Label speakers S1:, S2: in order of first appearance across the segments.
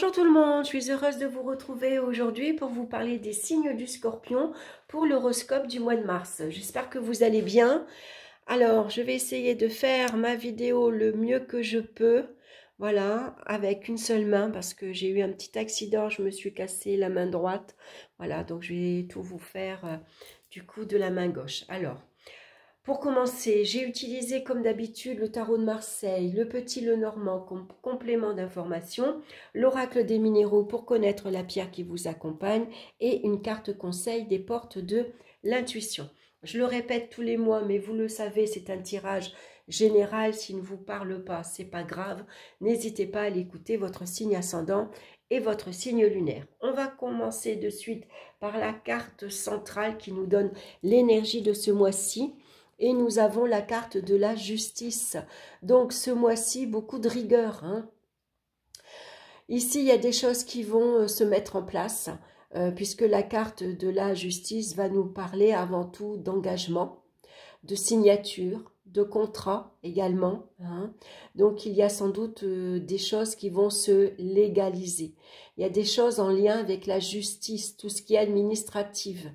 S1: Bonjour tout le monde, je suis heureuse de vous retrouver aujourd'hui pour vous parler des signes du Scorpion pour l'horoscope du mois de mars. J'espère que vous allez bien. Alors, je vais essayer de faire ma vidéo le mieux que je peux. Voilà, avec une seule main parce que j'ai eu un petit accident, je me suis cassé la main droite. Voilà, donc je vais tout vous faire du coup de la main gauche. Alors, pour commencer, j'ai utilisé comme d'habitude le tarot de Marseille, le petit Lenormand comme complément d'information, l'oracle des minéraux pour connaître la pierre qui vous accompagne et une carte conseil des portes de l'intuition. Je le répète tous les mois, mais vous le savez, c'est un tirage général. S'il ne vous parle pas, c'est pas grave. N'hésitez pas à l'écouter, votre signe ascendant et votre signe lunaire. On va commencer de suite par la carte centrale qui nous donne l'énergie de ce mois-ci. Et nous avons la carte de la justice. Donc ce mois-ci, beaucoup de rigueur. Ici, il y a des choses qui vont se mettre en place, puisque la carte de la justice va nous parler avant tout d'engagement, de signature, de contrat également. Donc il y a sans doute des choses qui vont se légaliser. Il y a des choses en lien avec la justice, tout ce qui est administratif.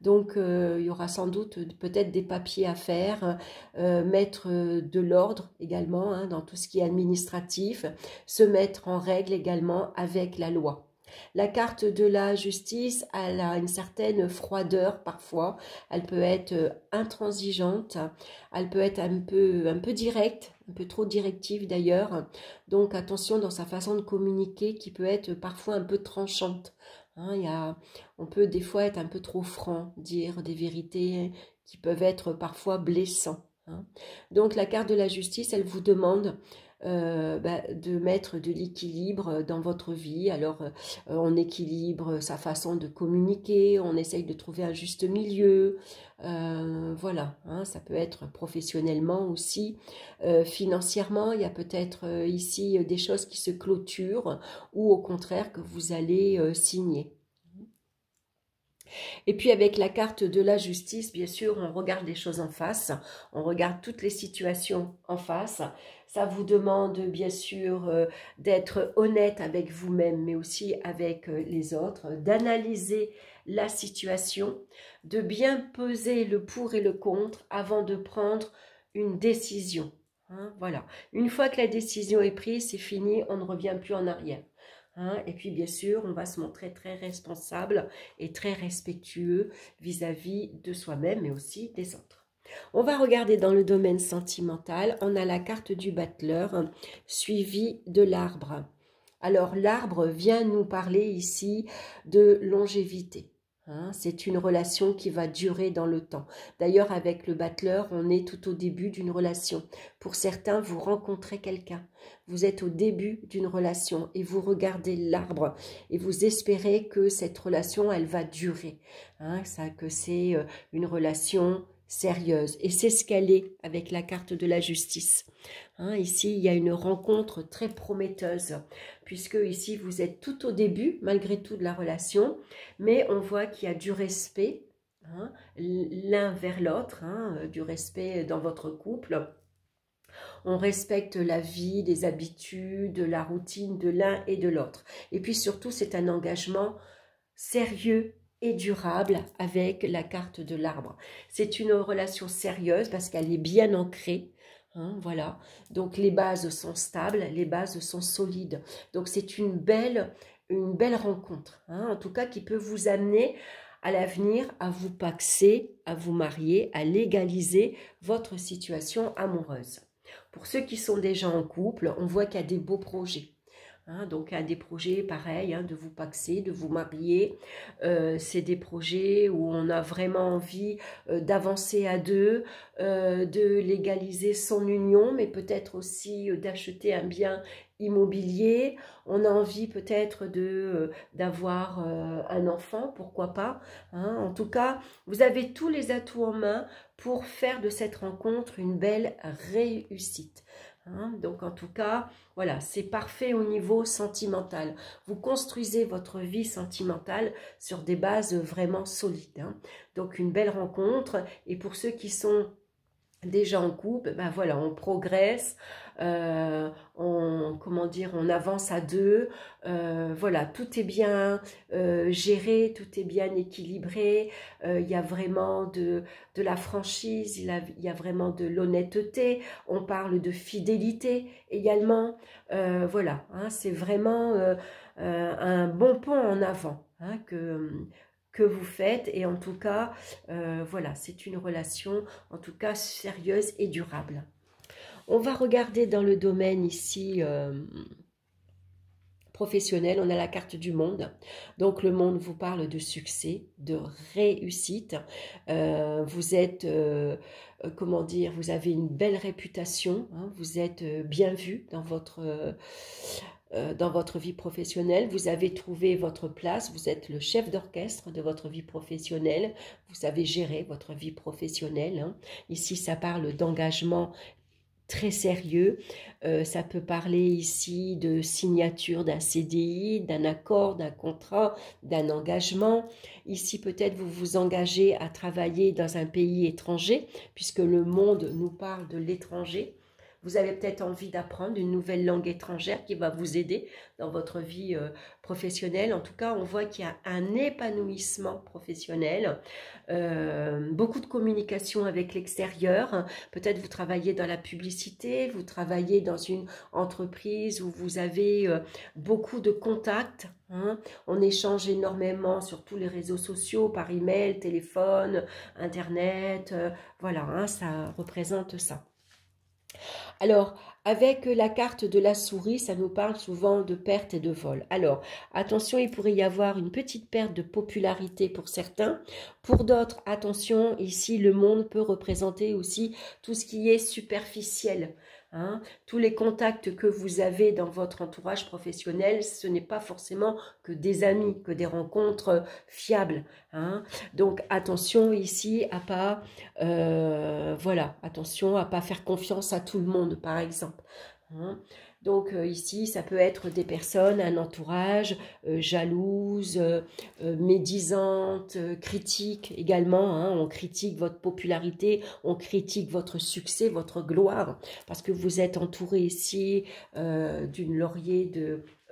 S1: Donc, il y aura sans doute peut-être des papiers à faire, mettre de l'ordre également dans tout ce qui est administratif, se mettre en règle également avec la loi. La carte de la justice, elle a une certaine froideur parfois, elle peut être intransigeante, elle peut être un peu directe, un peu trop directive d'ailleurs, donc attention dans sa façon de communiquer qui peut être parfois un peu tranchante. On peut des fois être un peu trop franc, dire des vérités qui peuvent être parfois blessantes. Donc la carte de la justice, elle vous demande de mettre de l'équilibre dans votre vie. Alors on équilibre sa façon de communiquer, on essaye de trouver un juste milieu. Voilà, ça peut être professionnellement aussi, financièrement, il y a peut-être ici des choses qui se clôturent ou au contraire que vous allez signer. Et puis avec la carte de la justice, bien sûr, on regarde les choses en face, on regarde toutes les situations en face. Ça vous demande bien sûr d'être honnête avec vous-même, mais aussi avec les autres, d'analyser la situation, de bien peser le pour et le contre avant de prendre une décision. Voilà. Une fois que la décision est prise, c'est fini, on ne revient plus en arrière. Et puis bien sûr, on va se montrer très responsable et très respectueux vis-à-vis de soi-même, mais aussi des autres. On va regarder dans le domaine sentimental. On a la carte du battleur suivie de l'arbre. Alors l'arbre vient nous parler ici de longévité. C'est une relation qui va durer dans le temps. D'ailleurs, avec le battleur, on est tout au début d'une relation. Pour certains, vous rencontrez quelqu'un. Vous êtes au début d'une relation et vous regardez l'arbre et vous espérez que cette relation, elle va durer. Que c'est une relation sérieuse. Et c'est ce qu'elle est avec la carte de la justice. Ici, il y a une rencontre très prometteuse, puisque ici, vous êtes tout au début, malgré tout, de la relation, mais on voit qu'il y a du respect, l'un vers l'autre, du respect dans votre couple. On respecte la vie, les habitudes, la routine de l'un et de l'autre. Et puis surtout, c'est un engagement sérieux et durable avec la carte de l'arbre. C'est une relation sérieuse parce qu'elle est bien ancrée. Voilà, donc les bases sont stables, les bases sont solides. Donc c'est une belle rencontre, en tout cas qui peut vous amener à l'avenir à vous paxer, à vous marier, à légaliser votre situation amoureuse. Pour ceux qui sont déjà en couple, on voit qu'il y a des beaux projets. Donc, il y a des projets pareils, de vous paxer, de vous marier. C'est des projets où on a vraiment envie d'avancer à deux, de légaliser son union, mais peut-être aussi d'acheter un bien immobilier. On a envie peut-être d'avoir un enfant, pourquoi pas. En tout cas, vous avez tous les atouts en main pour faire de cette rencontre une belle réussite. Donc en tout cas, voilà, c'est parfait au niveau sentimental. Vous construisez votre vie sentimentale sur des bases vraiment solides. Donc une belle rencontre. Et pour ceux qui sont déjà en couple, ben voilà, on progresse, comment dire, on avance à deux, voilà, tout est bien géré, tout est bien équilibré, il y a vraiment de la franchise, il y a vraiment de l'honnêteté, on parle de fidélité également, voilà, hein, c'est vraiment un bon pont en avant, hein, que vous faites, et en tout cas, voilà, c'est une relation en tout cas sérieuse et durable. On va regarder dans le domaine ici professionnel, on a la carte du monde. Donc le monde vous parle de succès, de réussite. Vous êtes, comment dire, vous avez une belle réputation, hein, vous êtes bien vu dans votre vie professionnelle, vous avez trouvé votre place, vous êtes le chef d'orchestre de votre vie professionnelle, vous savez gérer votre vie professionnelle, hein. Ici, ça parle d'engagement très sérieux, ça peut parler ici de signature d'un CDI, d'un accord, d'un contrat, d'un engagement. Ici, peut-être vous vous engagez à travailler dans un pays étranger, puisque le monde nous parle de l'étranger. Vous avez peut-être envie d'apprendre une nouvelle langue étrangère qui va vous aider dans votre vie professionnelle. En tout cas, on voit qu'il y a un épanouissement professionnel, beaucoup de communication avec l'extérieur. Peut-être vous travaillez dans la publicité, vous travaillez dans une entreprise où vous avez beaucoup de contacts, hein. On échange énormément sur tous les réseaux sociaux, par email, téléphone, internet, voilà, hein, ça représente ça. Alors, avec la carte de la souris, ça nous parle souvent de perte et de vol. Alors, attention, il pourrait y avoir une petite perte de popularité pour certains. Pour d'autres, attention, ici, le monde peut représenter aussi tout ce qui est superficiel, hein. Tous les contacts que vous avez dans votre entourage professionnel, ce n'est pas forcément que des amis, que des rencontres fiables, hein. Donc, attention ici à pas... voilà, attention à pas faire confiance à tout le monde, par exemple, hein. Donc ici, ça peut être des personnes, un entourage jalouse, médisante, critique également, hein. On critique votre popularité, on critique votre succès, votre gloire, parce que vous êtes entouré ici d'une laurier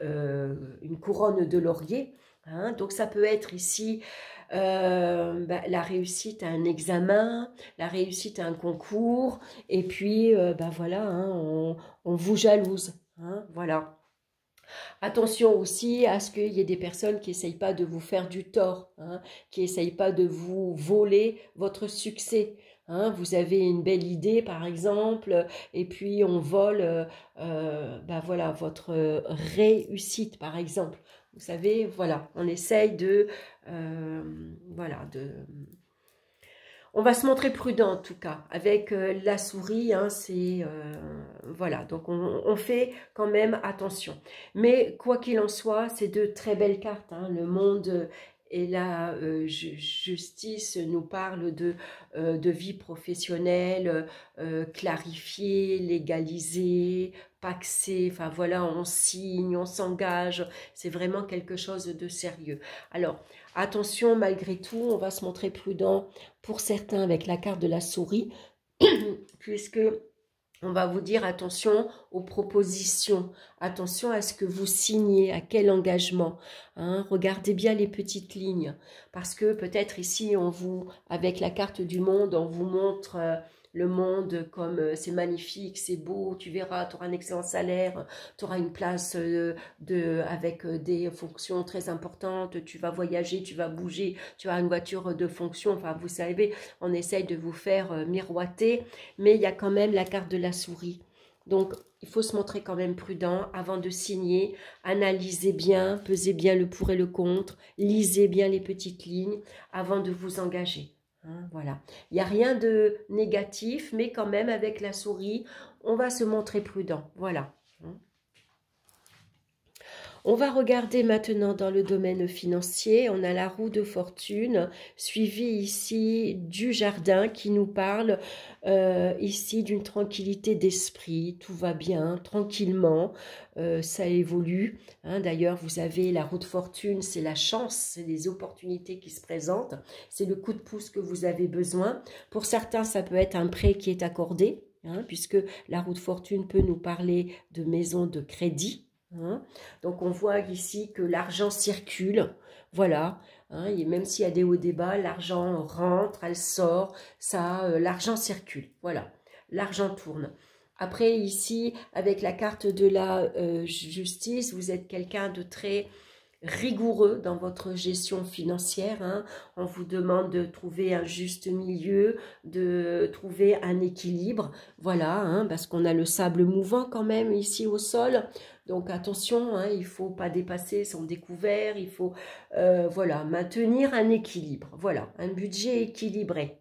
S1: une couronne de laurier, hein. Donc ça peut être ici la réussite à un examen, la réussite à un concours, et puis voilà, hein, on vous jalouse, hein, voilà. Attention aussi à ce qu'il y ait des personnes qui n'essayent pas de vous faire du tort, hein, qui n'essayent pas de vous voler votre succès, hein. Vous avez une belle idée par exemple, et puis on vole voilà, votre réussite par exemple. Vous savez, voilà, on essaye voilà, on va se montrer prudent en tout cas. Avec la souris, hein, c'est... voilà, donc on fait quand même attention. Mais quoi qu'il en soit, c'est de très belles cartes, hein. Le monde et la justice nous parle de vie professionnelle, clarifiée, légalisée, paxée. Enfin voilà, on signe, on s'engage. C'est vraiment quelque chose de sérieux. Alors, attention, malgré tout, on va se montrer prudent pour certains avec la carte de la souris, puisque on va vous dire attention aux propositions, attention à ce que vous signez, à quel engagement, hein. Regardez bien les petites lignes, parce que peut-être ici, avec la carte du monde, on vous montre le monde comme c'est magnifique, c'est beau, tu verras, tu auras un excellent salaire, tu auras une place avec des fonctions très importantes, tu vas voyager, tu vas bouger, tu as une voiture de fonction, enfin vous savez, on essaye de vous faire miroiter, mais il y a quand même la carte de la souris. Donc, il faut se montrer quand même prudent avant de signer, analysez bien, pesez bien le pour et le contre, lisez bien les petites lignes avant de vous engager. Hein, voilà. Il n'y a rien de négatif, mais quand même avec la souris, on va se montrer prudent. Voilà. On va regarder maintenant dans le domaine financier. On a la roue de fortune, suivie ici du jardin qui nous parle ici d'une tranquillité d'esprit. Tout va bien, tranquillement, ça évolue. Hein. D'ailleurs, vous avez la roue de fortune, c'est la chance, c'est les opportunités qui se présentent. C'est le coup de pouce que vous avez besoin. Pour certains, ça peut être un prêt qui est accordé, hein, puisque la roue de fortune peut nous parler de maison de crédit. Hein. Donc on voit ici que l'argent circule, voilà, hein, et même s'il y a des hauts et des bas, l'argent rentre, elle sort, ça, l'argent circule, voilà, l'argent tourne. Après ici, avec la carte de la justice, vous êtes quelqu'un de très rigoureux dans votre gestion financière. Hein. On vous demande de trouver un juste milieu, de trouver un équilibre. Voilà, hein, parce qu'on a le sable mouvant quand même ici au sol. Donc attention, hein, il ne faut pas dépasser son découvert. Il faut voilà, maintenir un équilibre. Voilà, un budget équilibré.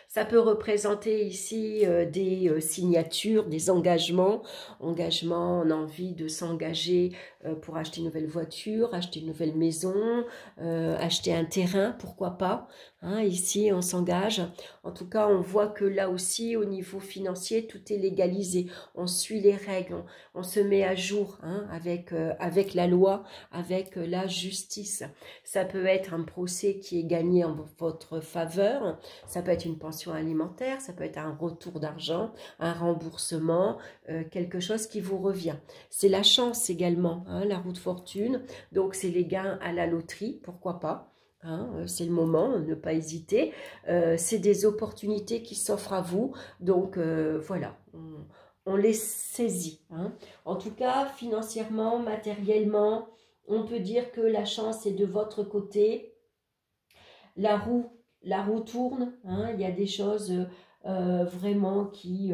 S1: Ça peut représenter ici des signatures, des engagements. Engagement, on a envie de s'engager pour acheter une nouvelle voiture, acheter une nouvelle maison, acheter un terrain, pourquoi pas. Hein, ici, on s'engage. En tout cas, on voit que là aussi, au niveau financier, tout est légalisé. On suit les règles, on se met à jour, hein, avec la loi, avec la justice. Ça peut être un procès qui est gagné en votre faveur. Ça peut être une pension alimentaire, ça peut être un retour d'argent, un remboursement, quelque chose qui vous revient. C'est la chance également, hein, la roue de fortune. Donc, c'est les gains à la loterie, pourquoi pas. Hein, c'est le moment, ne pas hésiter. C'est des opportunités qui s'offrent à vous. Donc, voilà, on les saisit. Hein. En tout cas, financièrement, matériellement, on peut dire que la chance est de votre côté. La roue tourne. Hein. Il y a des choses vraiment qui...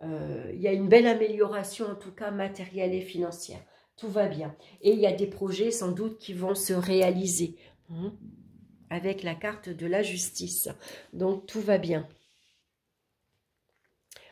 S1: il y a une belle amélioration, en tout cas matérielle et financière. Tout va bien. Et il y a des projets sans doute qui vont se réaliser. Avec la carte de la justice. Donc, tout va bien.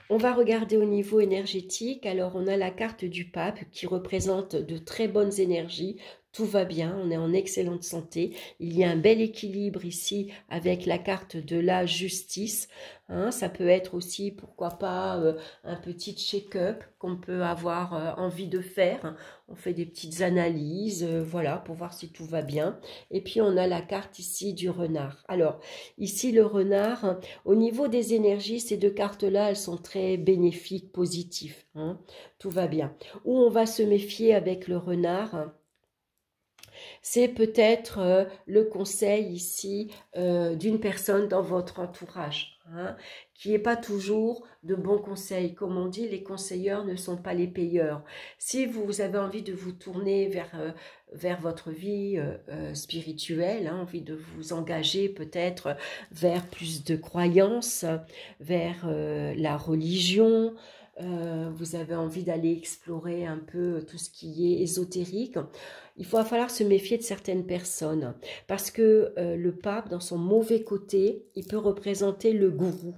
S1: On va regarder au niveau énergétique. Alors, on a la carte du pape qui représente de très bonnes énergies. Tout va bien, on est en excellente santé. Il y a un bel équilibre ici avec la carte de la justice. Hein, ça peut être aussi, pourquoi pas, un petit check-up qu'on peut avoir envie de faire. On fait des petites analyses, voilà, pour voir si tout va bien. Et puis, on a la carte ici du renard. Alors, ici, le renard, au niveau des énergies, ces deux cartes-là, elles sont très bénéfiques, positives. Hein, tout va bien. Où on va se méfier avec le renard, c'est peut-être le conseil ici d'une personne dans votre entourage, hein, qui n'est pas toujours de bons conseils. Comme on dit, les conseilleurs ne sont pas les payeurs. Si vous avez envie de vous tourner vers votre vie spirituelle, hein, envie de vous engager peut-être vers plus de croyances, vers la religion, vous avez envie d'aller explorer un peu tout ce qui est ésotérique, il va falloir se méfier de certaines personnes parce que le pape, dans son mauvais côté, il peut représenter le gourou.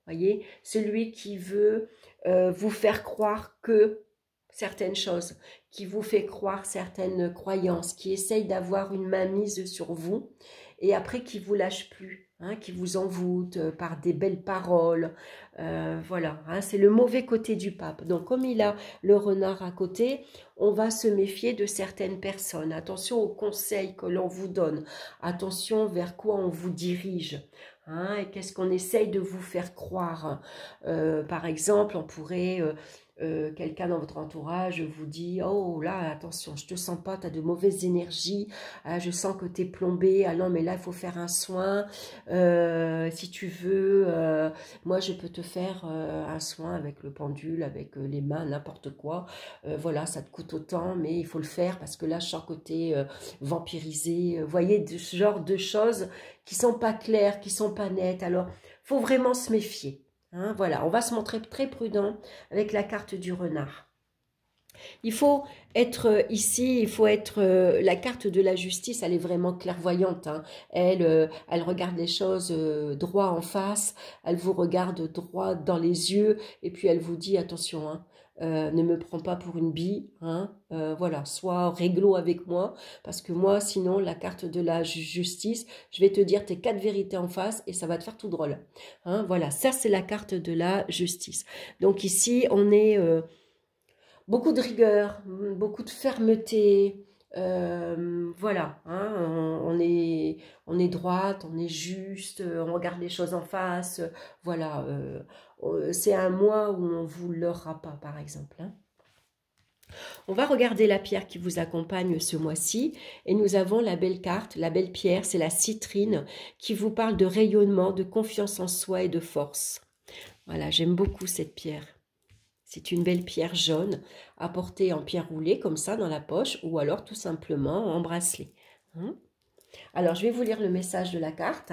S1: Voyez, celui qui veut vous faire croire que certaines choses, qui vous fait croire certaines croyances, qui essaye d'avoir une mainmise sur vous et après qui vous lâche plus, hein, qui vous envoûte par des belles paroles. Voilà, hein, c'est le mauvais côté du pape. Donc comme il a le renard à côté, on va se méfier de certaines personnes. Attention aux conseils que l'on vous donne. Attention vers quoi on vous dirige. Hein, et qu'est-ce qu'on essaye de vous faire croire. Par exemple, on pourrait... quelqu'un dans votre entourage vous dit « Oh là, attention, je te sens pas, tu as de mauvaises énergies, je sens que tu es plombé, ah non, mais là, il faut faire un soin, si tu veux, moi, je peux te faire un soin avec le pendule, avec les mains, n'importe quoi, voilà, ça te coûte autant, mais il faut le faire parce que là, je sens que tu es vampirisé, vous voyez, ce genre de choses qui sont pas claires, qui sont pas nettes, alors, faut vraiment se méfier. Hein, voilà, on va se montrer très prudent avec la carte du renard. Il faut être ici, il faut être... la carte de la justice, elle est vraiment clairvoyante. Hein. Elle regarde les choses droit en face, elle vous regarde droit dans les yeux et puis elle vous dit attention, hein, ne me prends pas pour une bille, hein, voilà, sois réglo avec moi, parce que moi, sinon, la carte de la justice, je vais te dire tes 4 vérités en face et ça va te faire tout drôle. Hein, voilà, ça c'est la carte de la justice. Donc ici, on est beaucoup de rigueur, beaucoup de fermeté, voilà, hein, on est droite, on est juste, on regarde les choses en face, voilà, c'est un mois où on ne vous leurra pas, par exemple. Hein. On va regarder la pierre qui vous accompagne ce mois-ci et nous avons la belle carte, la belle pierre, c'est la citrine qui vous parle de rayonnement, de confiance en soi et de force. Voilà, j'aime beaucoup cette pierre. C'est une belle pierre jaune à porter en pierre roulée comme ça dans la poche ou alors tout simplement en bracelet. Hein. Alors, je vais vous lire le message de la carte.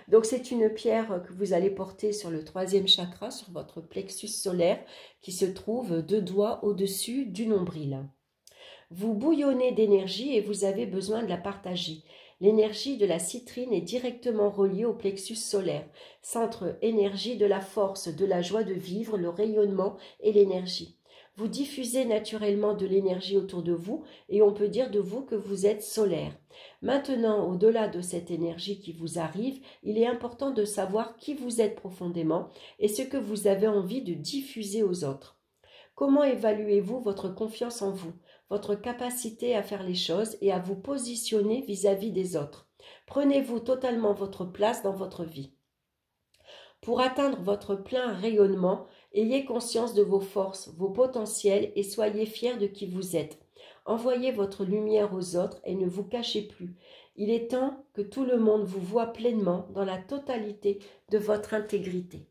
S1: Donc, c'est une pierre que vous allez porter sur le 3e chakra, sur votre plexus solaire, qui se trouve 2 doigts au-dessus du nombril. Vous bouillonnez d'énergie et vous avez besoin de la partager. L'énergie de la citrine est directement reliée au plexus solaire, centre énergie de la force, de la joie de vivre, le rayonnement et l'énergie. Vous diffusez naturellement de l'énergie autour de vous et on peut dire de vous que vous êtes solaire. Maintenant, au-delà de cette énergie qui vous arrive, il est important de savoir qui vous êtes profondément et ce que vous avez envie de diffuser aux autres. Comment évaluez-vous votre confiance en vous, votre capacité à faire les choses et à vous positionner vis-à-vis des autres? Prenez-vous totalement votre place dans votre vie. Pour atteindre votre plein rayonnement, ayez conscience de vos forces, vos potentiels et soyez fiers de qui vous êtes. Envoyez votre lumière aux autres et ne vous cachez plus. Il est temps que tout le monde vous voie pleinement dans la totalité de votre intégrité.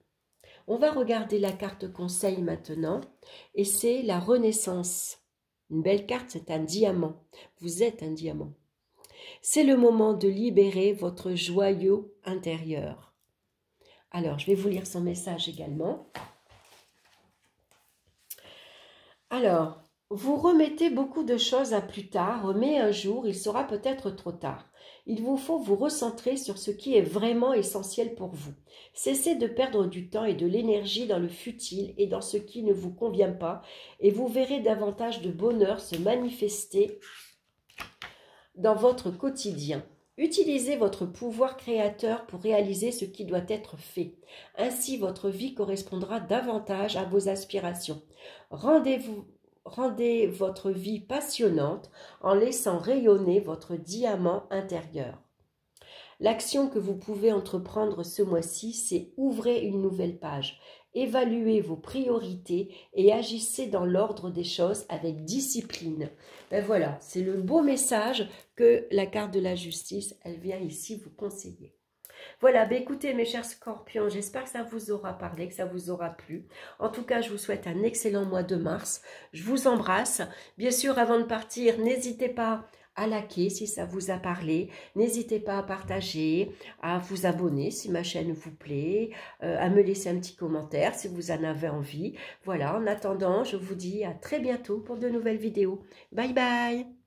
S1: On va regarder la carte conseil maintenant et c'est la renaissance. Une belle carte, c'est un diamant. Vous êtes un diamant. C'est le moment de libérer votre joyau intérieur. Alors, je vais vous lire son message également. Alors, vous remettez beaucoup de choses à plus tard, mais un jour, il sera peut-être trop tard. Il vous faut vous recentrer sur ce qui est vraiment essentiel pour vous. Cessez de perdre du temps et de l'énergie dans le futile et dans ce qui ne vous convient pas, et vous verrez davantage de bonheur se manifester dans votre quotidien. Utilisez votre pouvoir créateur pour réaliser ce qui doit être fait. Ainsi, votre vie correspondra davantage à vos aspirations. Rendez votre vie passionnante en laissant rayonner votre diamant intérieur. L'action que vous pouvez entreprendre ce mois-ci, c'est ouvrir une nouvelle page. Évaluez vos priorités et agissez dans l'ordre des choses avec discipline. Ben voilà, c'est le beau message que la carte de la justice, elle vient ici vous conseiller. Voilà, ben écoutez mes chers scorpions, j'espère que ça vous aura parlé, que ça vous aura plu. En tout cas, je vous souhaite un excellent mois de mars. Je vous embrasse. Bien sûr, avant de partir, n'hésitez pas à liker si ça vous a parlé. N'hésitez pas à partager, à vous abonner si ma chaîne vous plaît, à me laisser un petit commentaire si vous en avez envie. Voilà, en attendant, je vous dis à très bientôt pour de nouvelles vidéos. Bye bye!